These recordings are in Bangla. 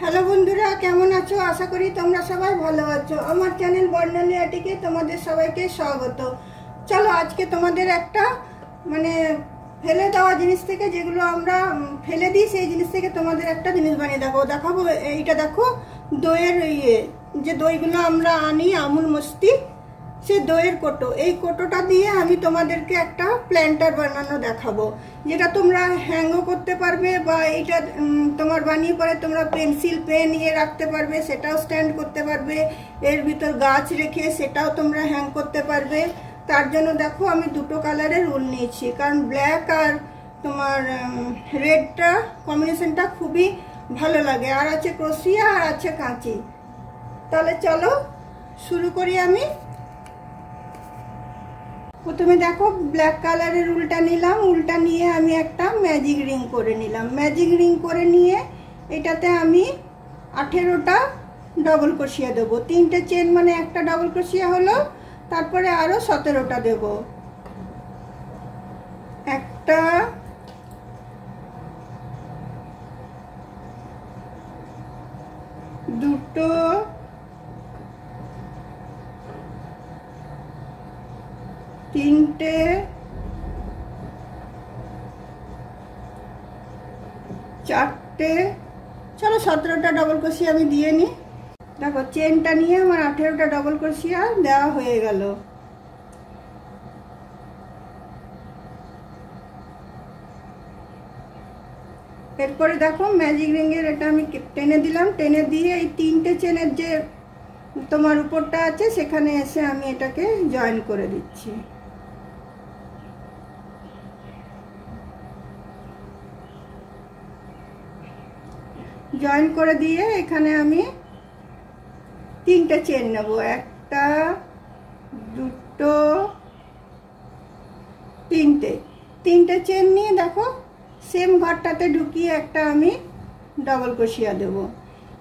হ্যালো বন্ধুরা, কেমন আছো? আশা করি তোমরা সবাই ভালো আছো। আমার চ্যানেল বর্ণালী আর্টিকে তোমাদের সবাইকে স্বাগত। চলো আজকে তোমাদের একটা ফেলে দেওয়া জিনিস থেকে, যেগুলো আমরা ফেলে দিই, সেই জিনিস থেকে তোমাদের একটা জিনিস বানিয়ে দেখাবো। এইটা দেখো, দইয়ের যে দইগুলো আমরা আনি আমুল মস্তি, সে দইয়ের কোটো। এই কোটোটা দিয়ে আমি তোমাদেরকে একটা প্ল্যান্টার বানানো দেখাবো, যেটা তোমরা হ্যাংও করতে পারবে, বা এইটা তোমার বানিয়ে পরে তোমরা পেন্সিল পেন রাখতে পারবে, সেটাও স্ট্যান্ড করতে পারবে। এর ভিতর গাছ রেখে সেটাও তোমরা হ্যাং করতে পারবে। তার জন্য দেখো আমি দুটো কালারের উল নিয়েছি, কারণ ব্ল্যাক আর তোমার রেডটা কম্বিনেশনটা খুবই ভালো লাগে। আর আছে ক্রোশিয়া আর আছে কাঁচি। তাহলে চলো শুরু করি। আমি প্রথমে দেখো ব্ল্যাক কালারের উলটা নিলাম। উলটা নিয়ে আমি একটা ম্যাজিক রিং করে নিলাম। ম্যাজিক রিং করে নিয়ে এটাতে আমি 18টা ডবল ক্রোশিয়া দেবো। 3টে চেন মানে একটা ডবল ক্রোশিয়া হলো, তারপরে আরো 17টা দেব। একটা, দুটো, তিনটে, চারটে, চলো 17টা ডবল ক্রোশিয়া আমি দিয়ে নিই। দেখো চেনটা নিয়ে আমার 18টা ডবল ক্রোশিয়া দেওয়া হয়ে গেল। এরপরে দেখো ম্যাজিক রিংয়ের এটা আমি টেনে দিলাম। টেনে দিয়ে এই 3টে চেনের যে তোমার উপরটা আছে সেখানে এসে আমি এটাকে জয়েন করে দিচ্ছি। জয়েন করে দিয়ে এখানে আমি 3টে চেন নেব। একটা, দুটো, তিনটে চেন নিয়ে দেখো সেম ঘরটাতে ঢুকিয়ে একটা আমি ডবল ক্রোশিয়া দেব।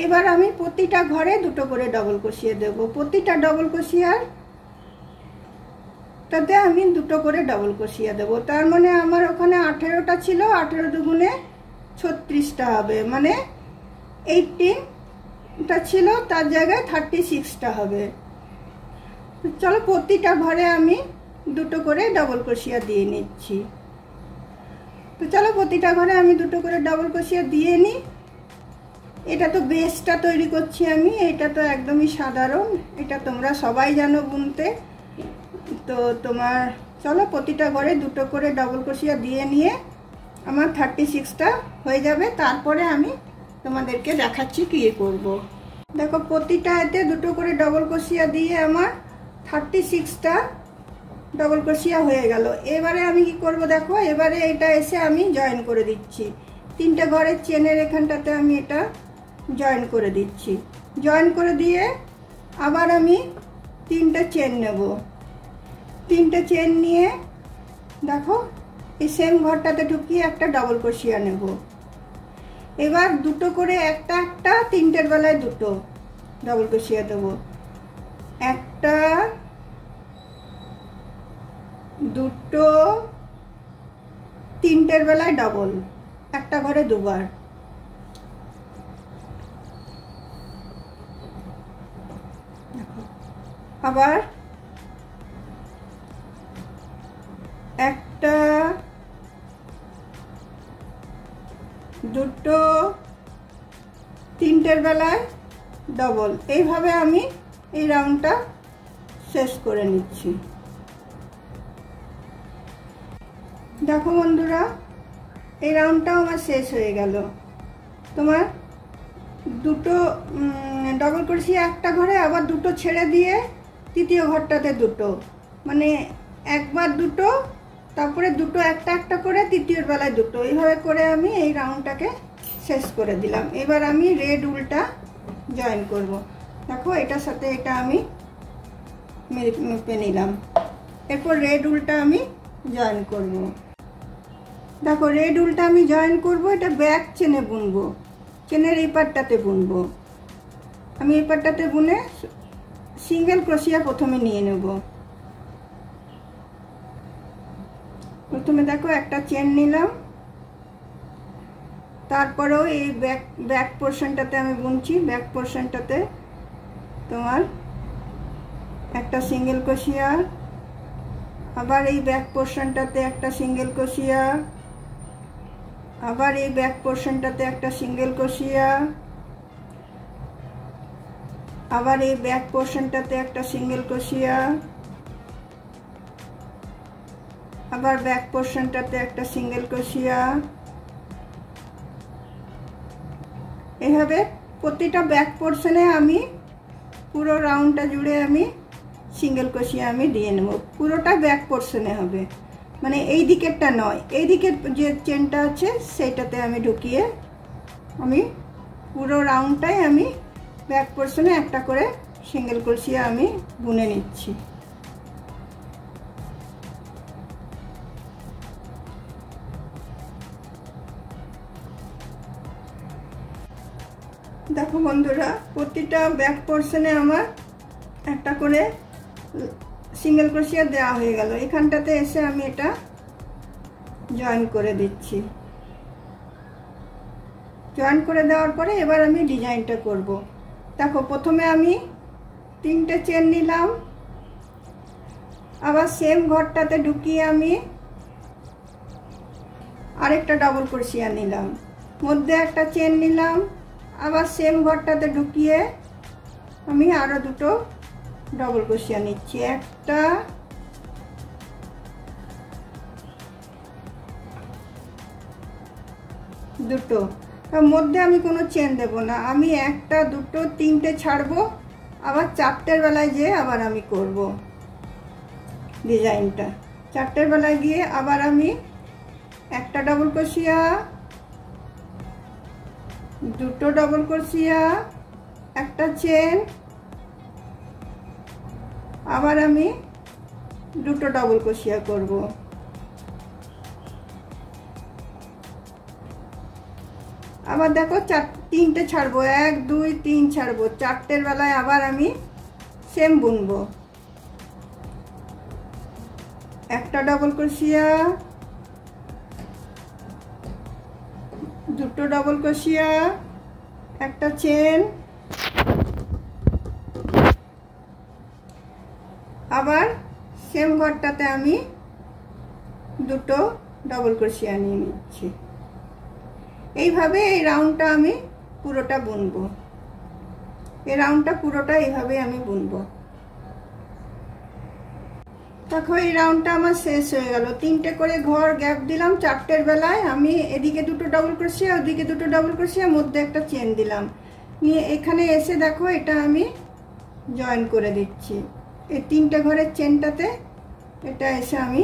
এবার আমি প্রতিটা ঘরে দুটো করে ডবল ক্রোশিয়া দেব। প্রতিটা ডবল ক্রোশিয়ার তাতে আমি দুটো করে ডবল ক্রোশিয়া দেব। তার মানে আমার ওখানে 18টা ছিল, 18 দুগুণে 36টা হবে, মানে 18টা ছিল তার জায়গায় 36টা হবে। চলো প্রতিটা ঘরে আমি দুটো করে ডবল ক্রোশিয়া দিয়ে নিচ্ছি। তো চলো প্রতিটা ঘরে আমি দুটো করে ডবল ক্রোশিয়া দিয়ে নিই। এটা তো বেসটা তৈরি করছি আমি, এটা তো একদমই সাধারণ, এটা তোমরা সবাই জানো বুনতে। তো তোমার চলো প্রতিটা ঘরে দুটো করে ডবল ক্রোশিয়া দিয়ে নিয়ে আমার 36টা হয়ে যাবে। তারপরে আমি তোমাদেরকে দেখাচ্ছি কি করব। দেখো প্রতিটা এতে দুটো করে ডবল ক্রোশিয়া দিয়ে আমার 36টা ডবল ক্রোশিয়া হয়ে গেল। এবারে আমি কি করব দেখো, এবারে এটা এসে আমি জয়েন করে দিচ্ছি। 3টে ঘরের চেনের এখানটাতে আমি এটা জয়েন করে দিচ্ছি। জয়েন করে দিয়ে আবার আমি 3টে চেন নেব। 3টে চেন নিয়ে দেখো এই সেম ঘরটাতে ঢুকিয়ে একটা ডবল ক্রোশিয়া নেব। এবার দুটো করে একটা 3টের বেলায় দুটো ডবল ক্রোশিয়া দেব। একটা, দুটো, 3টের বেলায় ডবল, একটা ঘরে দুবার। আবার একটা, দুটো, 3টের বেলায় ডবল। এইভাবে আমি এই রাউন্ডটা শেষ করে নিচ্ছি। দেখো বন্ধুরা, এই রাউন্ডটাও আমার শেষ হয়ে গেল। তোমার দুটো ডবল ক্রোশিয়া একটা ঘরে, আবার দুটো ছেড়ে দিয়ে তৃতীয় ঘরটাতে দুটো, মানে একবার দুটো, তারপরে দুটো একটা করে তৃতীয় বেলায় দুটো, এইভাবে করে আমি এই রাউন্ডটাকে শেষ করে দিলাম। এবার আমি রেড উলটা জয়েন করব। দেখো এটার সাথে এটা আমি মেপে নিলাম। এরপর রেড উলটা আমি জয়েন করব। দেখো রেড উলটা আমি জয়েন করব, এটা ব্যাক চেনে বুনবো, চেনের এই পাটটাতে বুনবো। আমি এই পাটটাতে বুনে সিঙ্গেল ক্রোশিয়া প্রথমে নিয়ে নেব। প্রথমে দেখো একটা চেন নিলাম, তারপরেও এই ব্যাক পোর্শনটাতে আমি বুনছি। ব্যাক পোর্শনটাতে তোমার একটা সিঙ্গেল ক্রোশিয়া, আবার এই ব্যাক পোর্শনটাতে একটা সিঙ্গেল ক্রোশিয়া, আবার এই ব্যাক পোর্শনটাতে একটা সিঙ্গেল ক্রোশিয়া, আবার এই ব্যাক পোর্শনটাতে একটা সিঙ্গেল ক্রোশিয়া, আবার ব্যাক পোর্শনটাতে একটা সিঙ্গেল ক্রোশিয়া। এভাবে প্রতিটা ব্যাক পোর্শনে আমি পুরো রাউন্ডটা জুড়ে আমি সিঙ্গেল ক্রোশিয়া আমি দিয়ে নেব। পুরোটা ব্যাক পোর্শনে হবে, মানে এই দিকেরটা নয়, এই দিকের যে চেনটা আছে সেইটাতে আমি ঢুকিয়ে আমি পুরো রাউন্ডটাই আমি ব্যাক পোর্শনে একটা করে সিঙ্গেল ক্রোশিয়া আমি বুনে নিচ্ছি। দেখো বন্ধুরা, প্রতিটা ব্যাক পোর্শনে আমার একটা করে সিঙ্গেল ক্রোশিয়া দেওয়া হয়ে গেল। এখানটাতে এসে আমি এটা জয়েন করে দিচ্ছি। জয়েন করে দেওয়ার পরে এবার আমি ডিজাইনটা করব। দেখো প্রথমে আমি 3টে চেন নিলাম, আবার সেম ঘরটাতে ঢুকিয়ে আমি আরেকটা ডাবল ক্রোশিয়া নিলাম, মধ্যে একটা চেন নিলাম, আবার সেম ঘরটাতে ঢুকিয়ে আমি আরো দুটো ডাবল ক্রোশিয়া নিচ্ছি। একটা, দুটো। তার মধ্যে আমি কোনো চেন দেব না, আমি একটা, দুটো, 3টে ছাড়বো, আবার 4টের বেলায় যেয়ে আবার আমি করব ডিজাইনটা। 4টের বেলায় গিয়ে আবার আমি একটা ডাবল ক্রোশিয়া, দুটো ডাবল ক্রোশিয়া, একটা চেন, আবার আমি দুটো ডাবল ক্রোশিয়া করব। আবার দেখো 3টে ছাড়বো, 1 2 3 ছাড়বো। 4টের বেলায় আবার আমি সেম বুনবো, একটা ডাবল ক্রোশিয়া, দুটো ডাবল ক্রোশিয়া, একটা চেন, আবার সেম ঘরটাতে আমি দুটো ডাবল ক্রোশিয়া নিয়ে নিচ্ছি। এইভাবে এই রাউন্ডটা আমি পুরোটা বুনবো। এই রাউন্ডটা পুরোটা এইভাবে আমি বুনবো। দেখো এই রাউন্ডটা আমার শেষ হয়ে গেল। 3টে করে ঘর গ্যাপ দিলাম। 4টের বেলায় আমি এদিকে দুটো ডাবল ক্রোশিয়া, ওদিকে দুটো ডাবল ক্রোশিয়া, মধ্যে একটা চেন দিলাম, নিয়ে এখানে এসে দেখো এটা আমি জয়েন করে দিচ্ছি। এই 3টে ঘরের চেনটাতে এটা এসে আমি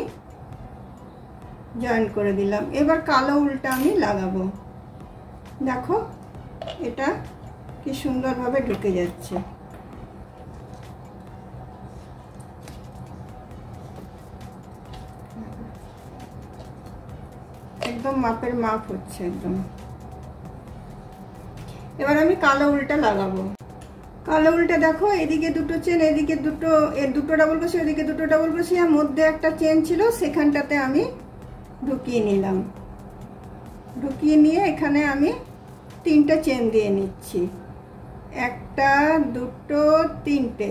জয়েন করে দিলাম। এবার কালো উলটা আমি লাগাবো। দেখো এটা কি সুন্দরভাবে ঢুকে যাচ্ছে। একদম মাপের মাপ হচ্ছে একদম। এবার আমি কালো উলটা লাগাবো। কালো উলটা দেখো এদিকে দুটো চেন, এদিকে দুটো ডাবল ক্রোশিয়া, এদিকে দুটো ডাবল ক্রোশিয়া, মধ্যে একটা চেন ছিল সেখানটাতে আমি ঢুকিয়ে নিলাম। ঢুকিয়ে নিয়ে এখানে আমি 3টে চেন দিয়ে নিচ্ছি, একটা, দুটো, 3টে।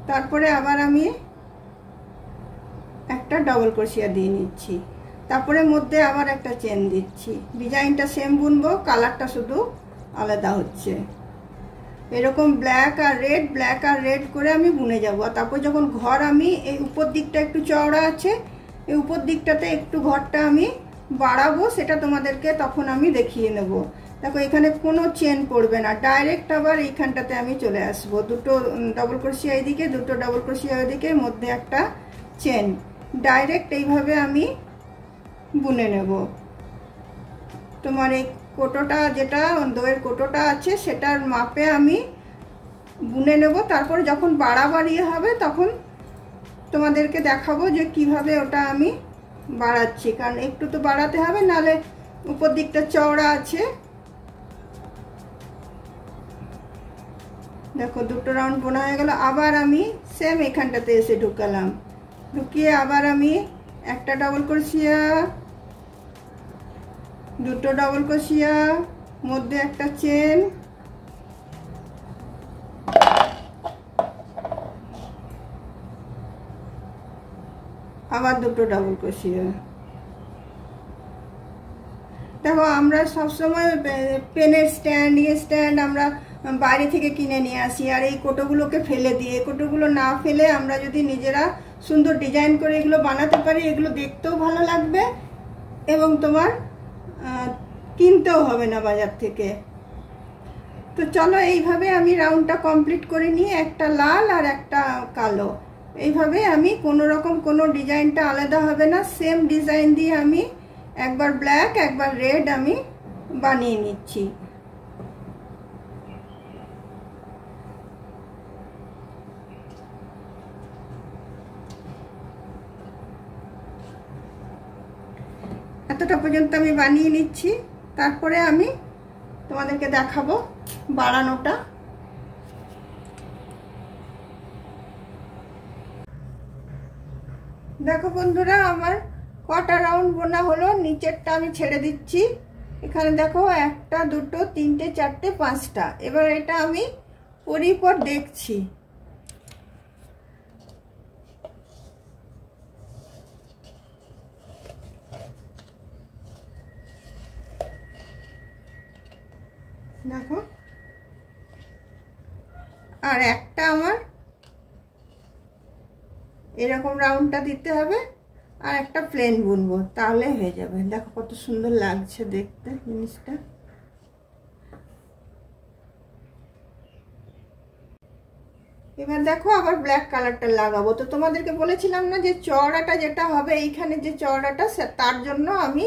তারপরে আবার আমি একটা ডাবল ক্রোশিয়া দিয়ে নিচ্ছি, তারপরে মধ্যে আবার একটা চেন দিচ্ছি। ডিজাইনটা সেম বুনবো, কালারটা শুধু আলাদা হচ্ছে। এরকম ব্ল্যাক আর রেড করে আমি বুনে যাব। তারপর যখন ঘর আমি এই উপর দিকটা একটু চওড়া আছে, এই উপর দিকটাতে একটু ঘরটা আমি বাড়াবো, সেটা তোমাদেরকে তখন আমি দেখিয়ে নেব। দেখো এখানে কোনো চেন পড়বে না, ডাইরেক্ট আবার এইখানটাতে আমি চলে আসব। দুটো ডাবল ক্রোশিয়া এইদিকে, দুটো ডাবল ক্রোশিয়া ওইদিকে, মধ্যে একটা চেন, ডাইরেক্ট এইভাবে আমি বুনে নেব। তোমার এই কোটোটা, যেটা দইয়ের কোটোটা আছে, সেটার মাপে আমি বুনে নেব। তারপর যখন বাড়াবাড়ি হবে তখন তোমাদেরকে দেখাবো যে কিভাবে ওটা আমি বাড়াচ্ছি, কারণ একটু তো বাড়াতে হবে, নাহলে উপর দিকটা চওড়া আছে। দেখো দুটো রাউন্ড বোনা হয়ে গেল। আবার আমি সেম এখানটাতে এসে ঢুকালাম, ঢুকিয়ে আবার আমি একটা ডাবল ক্রোশিয়া, দুটো ডবল ক্রোশিয়া, মধ্যে একটা চেন, আবার দুটো ডবল ক্রোশিয়া। দেখো আমরা সবসময় পেনের স্ট্যান্ড আমরা বাইরে থেকে কিনে নিয়ে আসি, আর এই কোটোগুলোকে ফেলে দিই। এই কোটোগুলো না ফেলে আমরা যদি নিজেরা সুন্দর ডিজাইন করে এগুলো বানাতে পারি, এগুলো দেখতেও ভালো লাগবে এবং তোমার কিনতেও হবে না বাজার থেকে। তো চলো এইভাবে আমি রাউন্ডটা কমপ্লিট করে নিয়ে, একটা লাল আর একটা কালো, এইভাবে আমি কোনো রকম কোনো ডিজাইনটা আলাদা হবে না, সেম ডিজাইন দিয়ে আমি একবার ব্ল্যাক একবার রেড আমি বানিয়ে নিচ্ছি। এতটা পর্যন্ত আমি বানিয়ে নিচ্ছি, তারপরে আমি তোমাদেরকে দেখাবো বাড়ানোটা। দেখো বন্ধুরা, আমার কটা রাউন্ড বোনা হলো। নিচেরটা আমি ছেড়ে দিচ্ছি। এখানে দেখো 1 2 3 4 5টা। এবার এটা আমি পরিপর দেখছি। দেখো, আর একটা আমার এরকম রাউন্ডটা দিতে হবে, আর একটা প্লেন বুনবো, তাহলে হয়ে যাবে। দেখো কত সুন্দর লাগছে দেখতে জিনিসটা। এবার দেখো আবার ব্ল্যাক কালারটা লাগাবো। তো তোমাদেরকে বলেছিলাম না যে চওড়াটা যেটা হবে, এইখানে যে চওড়াটা, তার জন্য আমি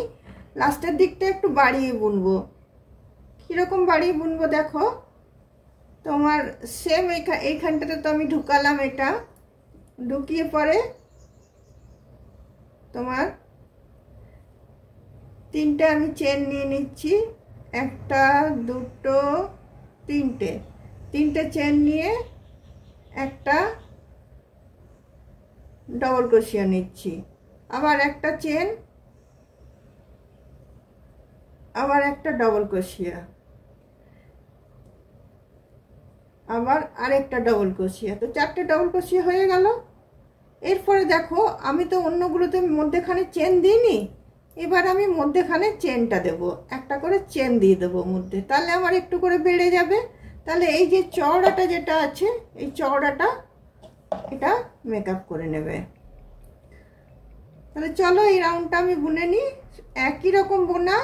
লাস্টের দিকটা একটু বাড়িয়ে বুনবো। কিরকম বাড়িয়ে বুনবো দেখো, তোমার সেম এইখানটাতে তো আমি ঢুকালাম, এটা ঢুকিয়ে পরে তোমার 3টে আমি চেন নিয়ে নিচ্ছি। 1 2 3টে চেন নিয়ে একটা ডবল ক্রোশিয়া নিচ্ছি, আবার একটা চেন, আবার একটা ডবল ক্রোশিয়া, আবার আরেকটা ডবল ক্রোশিয়া। তো 4টে ডবল ক্রোশিয়া হয়ে গেল। এরপরে দেখো আমি তো অন্যগুলোতে মধ্যেখানে চেন দিইনি, এবার আমি মধ্যেখানে চেনটা দেব, একটা করে চেন দিয়ে দেবো মধ্যে, তাহলে আমার একটু করে বেড়ে যাবে। তাহলে এই যে চওড়াটা যেটা আছে, এই চওড়াটা এটা মেকআপ করে নেবে। তাহলে চলো এই রাউন্ডটা আমি বুনে নিই। একই রকম বোনা,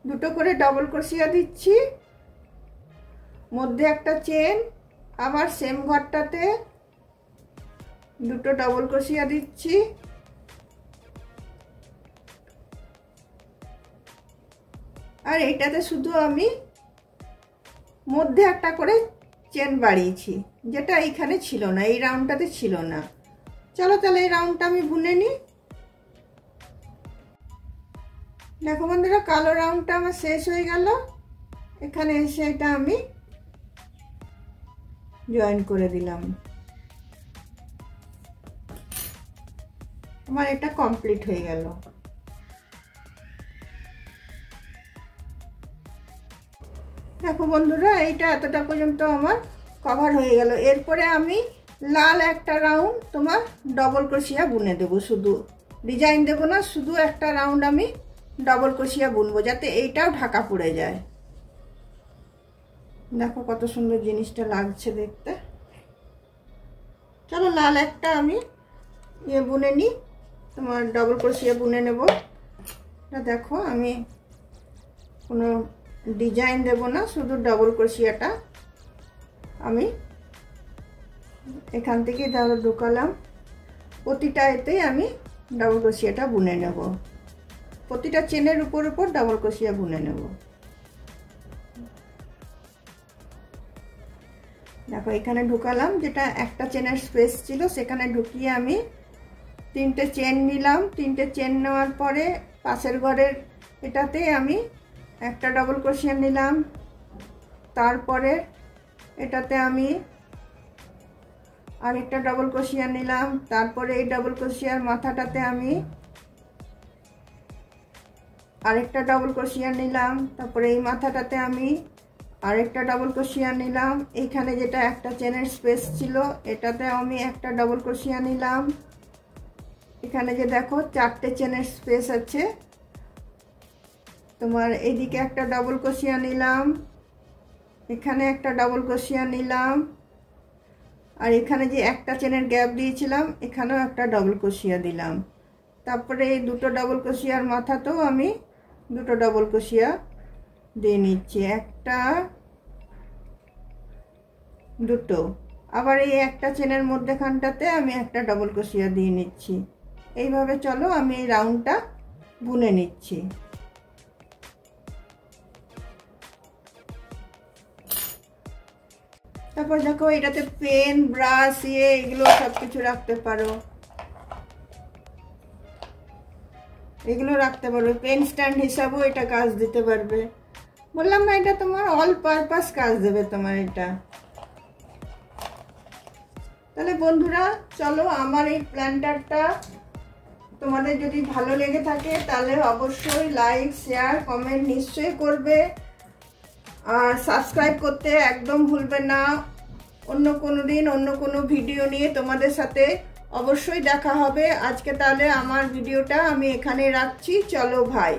দুটো করে ডবল ক্রোশিয়া দিচ্ছি, মধ্যে একটা চেন, আবার সেম ঘরটাতে দুটো ডবল ক্রোশিয়া দিচ্ছি, আর এইটাতে শুধু আমি মধ্যে একটা করে চেন বাড়িয়েছি, যেটা এইখানে ছিল না, এই রাউন্ডটাতে ছিল না। চলো তাহলে এই রাউন্ডটা আমি বুনে নিই। দেখো বন্ধুরা, কালো রাউন্ডটা আমার শেষ হয়ে গেল। এখানে এসে এটা আমি জয়েন করে দিলাম। আমার এটা কমপ্লিট হয়ে গেল। দেখো বন্ধুরা, এইটা এতটা পর্যন্ত আমার কভার হয়ে গেল। এরপরে আমি লাল একটা রাউন্ড তোমার ডবল ক্রোশিয়া বুনে দেবো, শুধু ডিজাইন দেবো না, শুধু একটা রাউন্ড আমি ডবল ক্রোশিয়া বুনবো, যাতে এইটাও ঢাকা পড়ে যায়। দেখো কত সুন্দর জিনিসটা লাগছে দেখতে। চলো লাল একটা আমি বুনে নিই, তোমার ডবল ক্রোশিয়া বুনে নেব। দেখো আমি কোনো ডিজাইন দেব না, শুধু ডবল ক্রোশিয়াটা আমি এখান থেকে ধরো ঢুকালাম, প্রতিটা এতেই আমি ডবল ক্রোশিয়াটা বুনে নেব, প্রতিটা চেনের উপর উপর ডবল ক্রোশিয়া বুনে নেব। দেখো এখানে ঢুকালাম, যেটা একটা চেনের স্পেস ছিল সেখানে ঢুকিয়ে আমি 3টে চেন নিলাম। 3টে চেন নেওয়ার পরে পাশের ঘরের এটাতে আমি একটা ডবল ক্রোশিয়া নিলাম, তারপরে এটাতে আমি আরেকটা ডবল ক্রোশিয়া নিলাম, তারপরে এই ডবল ক্রোশিয়ার মাথাটাতে আমি আরেকটা ডবল ক্রোশিয়া নিলাম, তারপরে এই মাথাটাতে আমি আরেকটা ডবল ক্রোশিয়া নিলাম, এইখানে যেটা একটা চেনের স্পেস ছিল এটাতে আমি একটা ডবল ক্রোশিয়া নিলাম, এখানে যে দেখো 4টে চেনের স্পেস আছে, তোমার এইদিকে একটা ডবল ক্রোশিয়া নিলাম, এখানে একটা ডবল ক্রোশিয়া নিলাম, আর এখানে যে একটা চেনের গ্যাপ দিয়েছিলাম এখানেও একটা ডবল ক্রোশিয়া দিলাম। তারপরে এই দুটো ডবল ক্রোশিয়ার মাথাতেও আমি দুটো ডবল ক্রোশিয়া দিয়ে নিচ্ছি, একটা দুটো, আবার এই একটা চেনের মধ্যেখানটাতে আমি একটা ডবল ক্রোশিয়া দিয়ে নিচ্ছি। এইভাবে চলো আমি এই রাউন্ডটা বুনে নিচ্ছি। তারপর দেখো এটাতে পেন, ব্রাশ, এগুলো সবকিছু রাখতে পারো, এগুলো রাখতে পারবে, পেন স্ট্যান্ড হিসাবেও এটা কাজ দিতে পারবে। বললাম না এটা তোমার অল পারপাস কাজ দেবে তোমার এটা। তাহলে বন্ধুরা চলো, আমার এই প্ল্যান্টারটা তোমাদের যদি ভালো লেগে থাকে তাহলে অবশ্যই লাইক, শেয়ার, কমেন্ট নিশ্চয়ই করবে, আর সাবস্ক্রাইব করতে একদম ভুলবে না। অন্য কোনো দিন অন্য কোনো ভিডিও নিয়ে তোমাদের সাথে অবশ্যই দেখা হবে। আজকে তাহলে আমার ভিডিওটা আমি এখানে রাখছি, চলো ভাই।